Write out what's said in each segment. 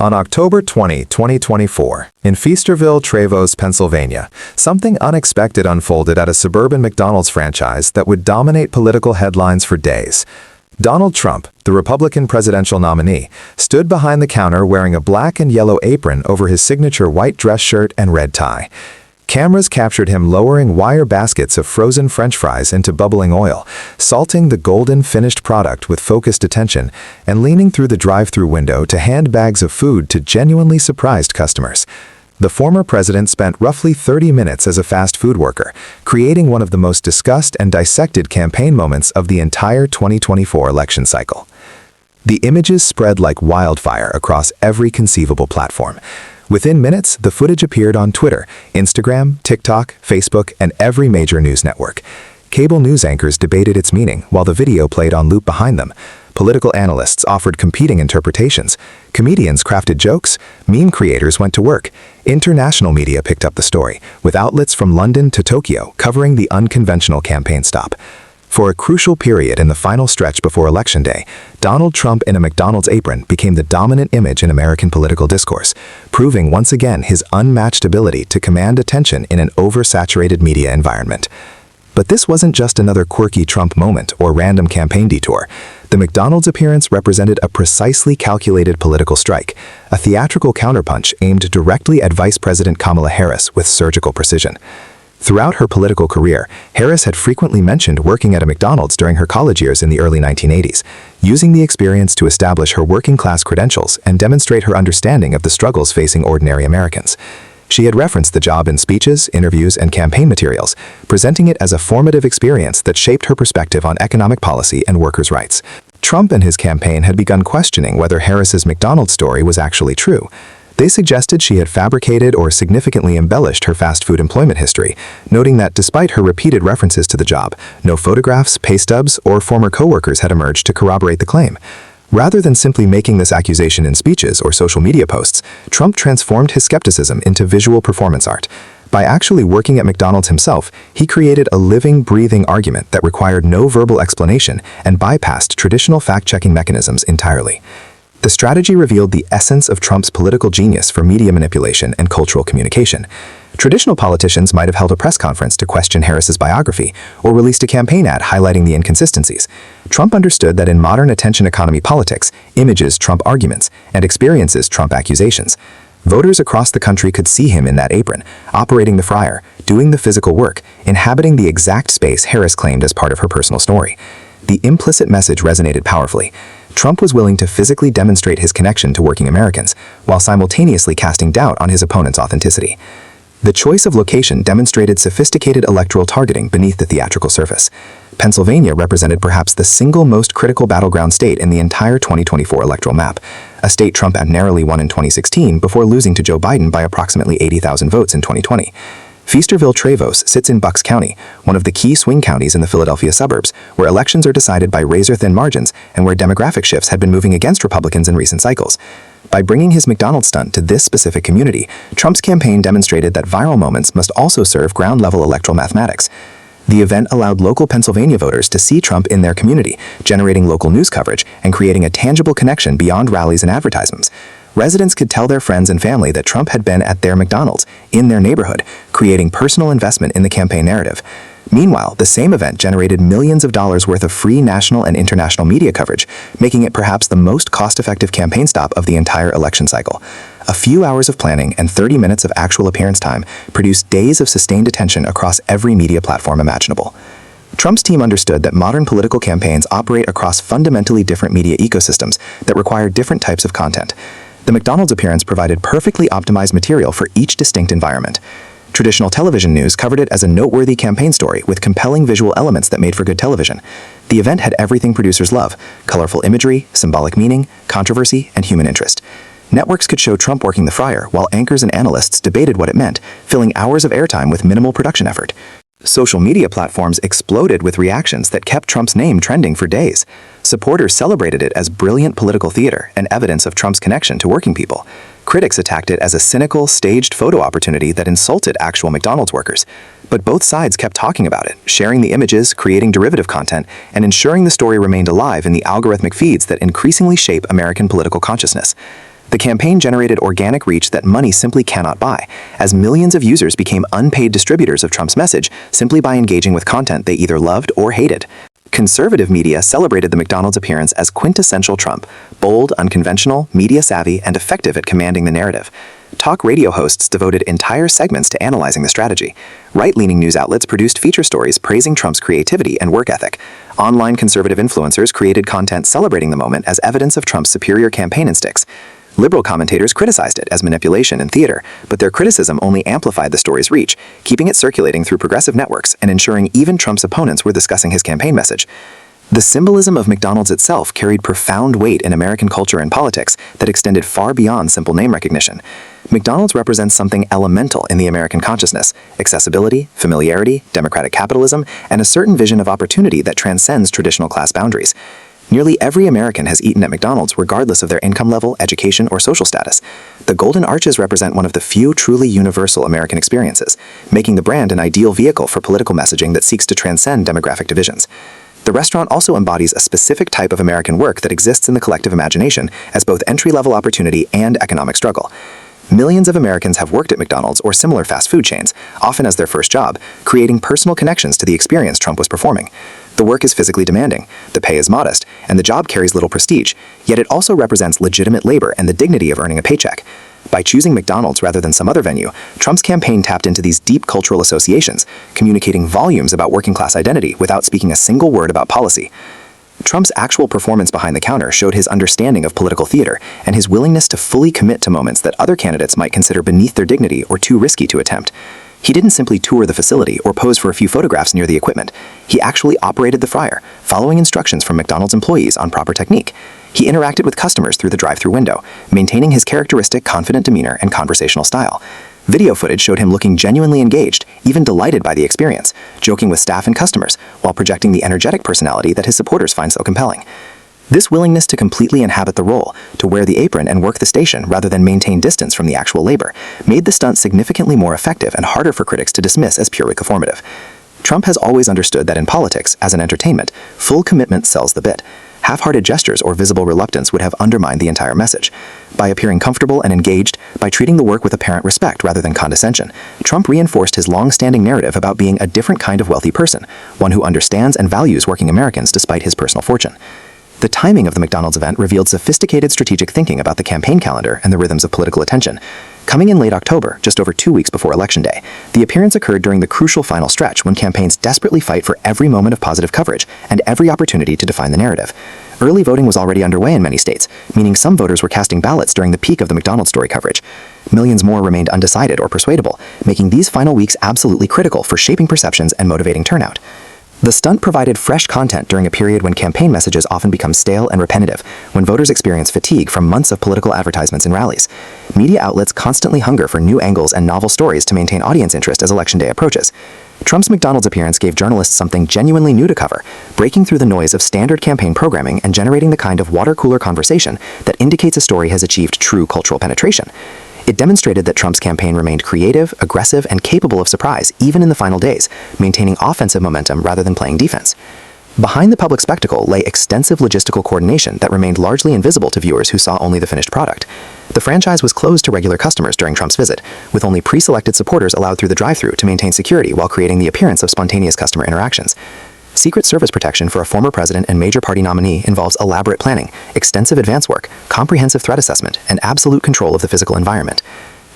On October 20, 2024, in Feasterville, Trevose, Pennsylvania, something unexpected unfolded at a suburban McDonald's franchise that would dominate political headlines for days. Donald Trump, the Republican presidential nominee, stood behind the counter wearing a black and yellow apron over his signature white dress shirt and red tie. Cameras captured him lowering wire baskets of frozen French fries into bubbling oil, salting the golden finished product with focused attention, and leaning through the drive-thru window to hand bags of food to genuinely surprised customers. The former president spent roughly 30 minutes as a fast food worker, creating one of the most discussed and dissected campaign moments of the entire 2024 election cycle. The images spread like wildfire across every conceivable platform. Within minutes, the footage appeared on Twitter, Instagram, TikTok, Facebook, and every major news network. Cable news anchors debated its meaning while the video played on loop behind them. Political analysts offered competing interpretations. Comedians crafted jokes. Meme creators went to work. International media picked up the story, with outlets from London to Tokyo covering the unconventional campaign stop. For a crucial period in the final stretch before Election Day, Donald Trump in a McDonald's apron became the dominant image in American political discourse, proving once again his unmatched ability to command attention in an oversaturated media environment. But this wasn't just another quirky Trump moment or random campaign detour. The McDonald's appearance represented a precisely calculated political strike, a theatrical counterpunch aimed directly at Vice President Kamala Harris with surgical precision. Throughout her political career, Harris had frequently mentioned working at a McDonald's during her college years in the early 1980s, using the experience to establish her working-class credentials and demonstrate her understanding of the struggles facing ordinary Americans. She had referenced the job in speeches, interviews, and campaign materials, presenting it as a formative experience that shaped her perspective on economic policy and workers' rights. Trump and his campaign had begun questioning whether Harris's McDonald's story was actually true. They suggested she had fabricated or significantly embellished her fast food employment history, noting that despite her repeated references to the job, no photographs, pay stubs, or former coworkers had emerged to corroborate the claim. Rather than simply making this accusation in speeches or social media posts, Trump transformed his skepticism into visual performance art. By actually working at McDonald's himself, he created a living, breathing argument that required no verbal explanation and bypassed traditional fact-checking mechanisms entirely. The strategy revealed the essence of Trump's political genius for media manipulation and cultural communication. Traditional politicians might have held a press conference to question Harris's biography or released a campaign ad highlighting the inconsistencies. Trump understood that in modern attention economy politics, images trump arguments and experiences trump accusations. Voters across the country could see him in that apron, operating the fryer, doing the physical work, inhabiting the exact space Harris claimed as part of her personal story. The implicit message resonated powerfully. Trump was willing to physically demonstrate his connection to working Americans, while simultaneously casting doubt on his opponent's authenticity. The choice of location demonstrated sophisticated electoral targeting beneath the theatrical surface. Pennsylvania represented perhaps the single most critical battleground state in the entire 2024 electoral map, a state Trump had narrowly won in 2016 before losing to Joe Biden by approximately 80,000 votes in 2020. Feasterville, Trevose sits in Bucks County, one of the key swing counties in the Philadelphia suburbs, where elections are decided by razor-thin margins and where demographic shifts had been moving against Republicans in recent cycles. By bringing his McDonald's stunt to this specific community, Trump's campaign demonstrated that viral moments must also serve ground-level electoral mathematics. The event allowed local Pennsylvania voters to see Trump in their community, generating local news coverage and creating a tangible connection beyond rallies and advertisements. Residents could tell their friends and family that Trump had been at their McDonald's, in their neighborhood, creating personal investment in the campaign narrative. Meanwhile, the same event generated millions of dollars worth of free national and international media coverage, making it perhaps the most cost-effective campaign stop of the entire election cycle. A few hours of planning and 30 minutes of actual appearance time produced days of sustained attention across every media platform imaginable. Trump's team understood that modern political campaigns operate across fundamentally different media ecosystems that require different types of content. The McDonald's appearance provided perfectly optimized material for each distinct environment. Traditional television news covered it as a noteworthy campaign story with compelling visual elements that made for good television. The event had everything producers love: colorful imagery, symbolic meaning, controversy, and human interest. Networks could show Trump working the fryer, while anchors and analysts debated what it meant, filling hours of airtime with minimal production effort. Social media platforms exploded with reactions that kept Trump's name trending for days. Supporters celebrated it as brilliant political theater and evidence of Trump's connection to working people. Critics attacked it as a cynical, staged photo opportunity that insulted actual McDonald's workers. But both sides kept talking about it, sharing the images, creating derivative content, and ensuring the story remained alive in the algorithmic feeds that increasingly shape American political consciousness. The campaign generated organic reach that money simply cannot buy, as millions of users became unpaid distributors of Trump's message simply by engaging with content they either loved or hated. Conservative media celebrated the McDonald's appearance as quintessential Trump, bold, unconventional, media-savvy, and effective at commanding the narrative. Talk radio hosts devoted entire segments to analyzing the strategy. Right-leaning news outlets produced feature stories praising Trump's creativity and work ethic. Online conservative influencers created content celebrating the moment as evidence of Trump's superior campaign instincts. Liberal commentators criticized it as manipulation in theater, but their criticism only amplified the story's reach, keeping it circulating through progressive networks and ensuring even Trump's opponents were discussing his campaign message. The symbolism of McDonald's itself carried profound weight in American culture and politics that extended far beyond simple name recognition. McDonald's represents something elemental in the American consciousness: accessibility, familiarity, democratic capitalism, and a certain vision of opportunity that transcends traditional class boundaries. Nearly every American has eaten at McDonald's regardless of their income level, education, or social status. The Golden Arches represent one of the few truly universal American experiences, making the brand an ideal vehicle for political messaging that seeks to transcend demographic divisions. The restaurant also embodies a specific type of American work that exists in the collective imagination as both entry-level opportunity and economic struggle. Millions of Americans have worked at McDonald's or similar fast food chains, often as their first job, creating personal connections to the experience Trump was performing. The work is physically demanding, the pay is modest, and the job carries little prestige, yet it also represents legitimate labor and the dignity of earning a paycheck. By choosing McDonald's rather than some other venue, Trump's campaign tapped into these deep cultural associations, communicating volumes about working-class identity without speaking a single word about policy. Trump's actual performance behind the counter showed his understanding of political theater and his willingness to fully commit to moments that other candidates might consider beneath their dignity or too risky to attempt. He didn't simply tour the facility or pose for a few photographs near the equipment. He actually operated the fryer, following instructions from McDonald's employees on proper technique. He interacted with customers through the drive-thru window, maintaining his characteristic confident demeanor and conversational style. Video footage showed him looking genuinely engaged, even delighted by the experience, joking with staff and customers, while projecting the energetic personality that his supporters find so compelling. This willingness to completely inhabit the role, to wear the apron and work the station rather than maintain distance from the actual labor, made the stunt significantly more effective and harder for critics to dismiss as purely performative. Trump has always understood that in politics, as an entertainment, full commitment sells the bit. Half-hearted gestures or visible reluctance would have undermined the entire message. By appearing comfortable and engaged, by treating the work with apparent respect rather than condescension, Trump reinforced his long-standing narrative about being a different kind of wealthy person, one who understands and values working Americans despite his personal fortune. The timing of the McDonald's event revealed sophisticated strategic thinking about the campaign calendar and the rhythms of political attention. Coming in late October, just over 2 weeks before Election Day, the appearance occurred during the crucial final stretch when campaigns desperately fight for every moment of positive coverage and every opportunity to define the narrative. Early voting was already underway in many states, meaning some voters were casting ballots during the peak of the McDonald's story coverage. Millions more remained undecided or persuadable, making these final weeks absolutely critical for shaping perceptions and motivating turnout. The stunt provided fresh content during a period when campaign messages often become stale and repetitive, when voters experience fatigue from months of political advertisements and rallies. Media outlets constantly hunger for new angles and novel stories to maintain audience interest as Election Day approaches. Trump's McDonald's appearance gave journalists something genuinely new to cover, breaking through the noise of standard campaign programming and generating the kind of water-cooler conversation that indicates a story has achieved true cultural penetration. It demonstrated that Trump's campaign remained creative, aggressive, and capable of surprise even in the final days, maintaining offensive momentum rather than playing defense. Behind the public spectacle lay extensive logistical coordination that remained largely invisible to viewers who saw only the finished product. The franchise was closed to regular customers during Trump's visit, with only pre-selected supporters allowed through the drive-thru to maintain security while creating the appearance of spontaneous customer interactions. Secret Service protection for a former president and major party nominee involves elaborate planning, extensive advance work, comprehensive threat assessment, and absolute control of the physical environment.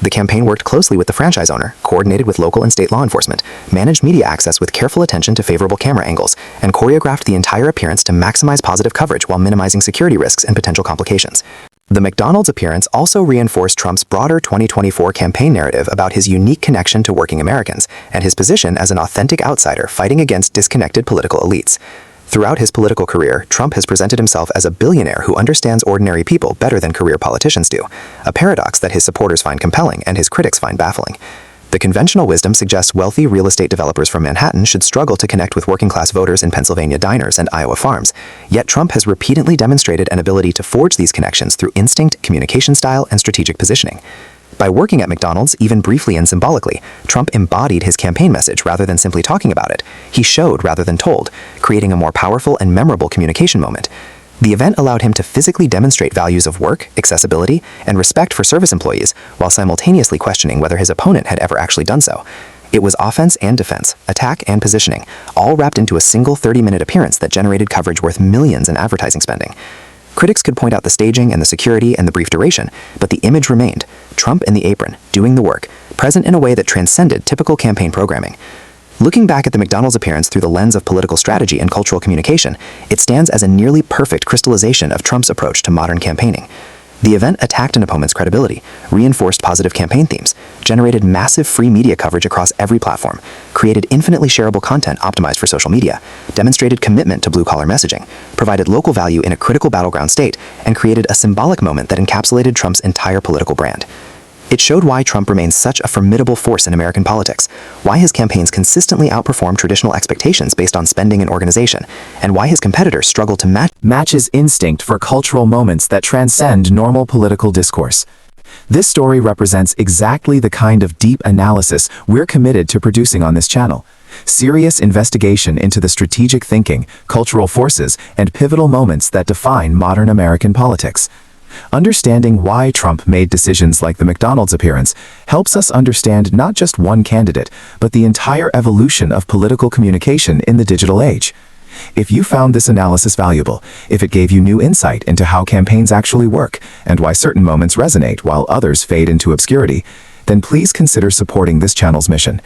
The campaign worked closely with the franchise owner, coordinated with local and state law enforcement, managed media access with careful attention to favorable camera angles, and choreographed the entire appearance to maximize positive coverage while minimizing security risks and potential complications. The McDonald's appearance also reinforced Trump's broader 2024 campaign narrative about his unique connection to working Americans and his position as an authentic outsider fighting against disconnected political elites. Throughout his political career, Trump has presented himself as a billionaire who understands ordinary people better than career politicians do, a paradox that his supporters find compelling and his critics find baffling. The conventional wisdom suggests wealthy real estate developers from Manhattan should struggle to connect with working-class voters in Pennsylvania diners and Iowa farms, yet Trump has repeatedly demonstrated an ability to forge these connections through instinct, communication style, and strategic positioning. By working at McDonald's, even briefly and symbolically, Trump embodied his campaign message rather than simply talking about it. He showed rather than told, creating a more powerful and memorable communication moment. The event allowed him to physically demonstrate values of work, accessibility, and respect for service employees while simultaneously questioning whether his opponent had ever actually done so. It was offense and defense, attack and positioning, all wrapped into a single 30-minute appearance that generated coverage worth millions in advertising spending. Critics could point out the staging and the security and the brief duration, but the image remained: Trump in the apron, doing the work, present in a way that transcended typical campaign programming. Looking back at the McDonald's appearance through the lens of political strategy and cultural communication, it stands as a nearly perfect crystallization of Trump's approach to modern campaigning. The event attacked an opponent's credibility, reinforced positive campaign themes, generated massive free media coverage across every platform, created infinitely shareable content optimized for social media, demonstrated commitment to blue-collar messaging, provided local value in a critical battleground state, and created a symbolic moment that encapsulated Trump's entire political brand. It showed why Trump remains such a formidable force in American politics, why his campaigns consistently outperform traditional expectations based on spending and organization, and why his competitors struggle to match his instinct for cultural moments that transcend normal political discourse. This story represents exactly the kind of deep analysis we're committed to producing on this channel. Serious investigation into the strategic thinking, cultural forces, and pivotal moments that define modern American politics. Understanding why Trump made decisions like the McDonald's appearance helps us understand not just one candidate, but the entire evolution of political communication in the digital age. If you found this analysis valuable, if it gave you new insight into how campaigns actually work and why certain moments resonate while others fade into obscurity, then please consider supporting this channel's mission.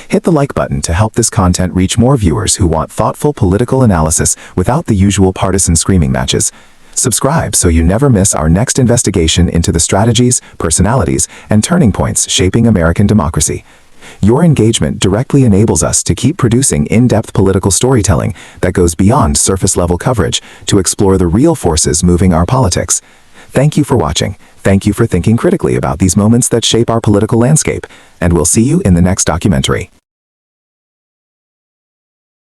Hit the like button to help this content reach more viewers who want thoughtful political analysis without the usual partisan screaming matches. Subscribe so you never miss our next investigation into the strategies, personalities, and turning points shaping American democracy. Your engagement directly enables us to keep producing in-depth political storytelling that goes beyond surface-level coverage to explore the real forces moving our politics. Thank you for watching. Thank you for thinking critically about these moments that shape our political landscape, and we'll see you in the next documentary.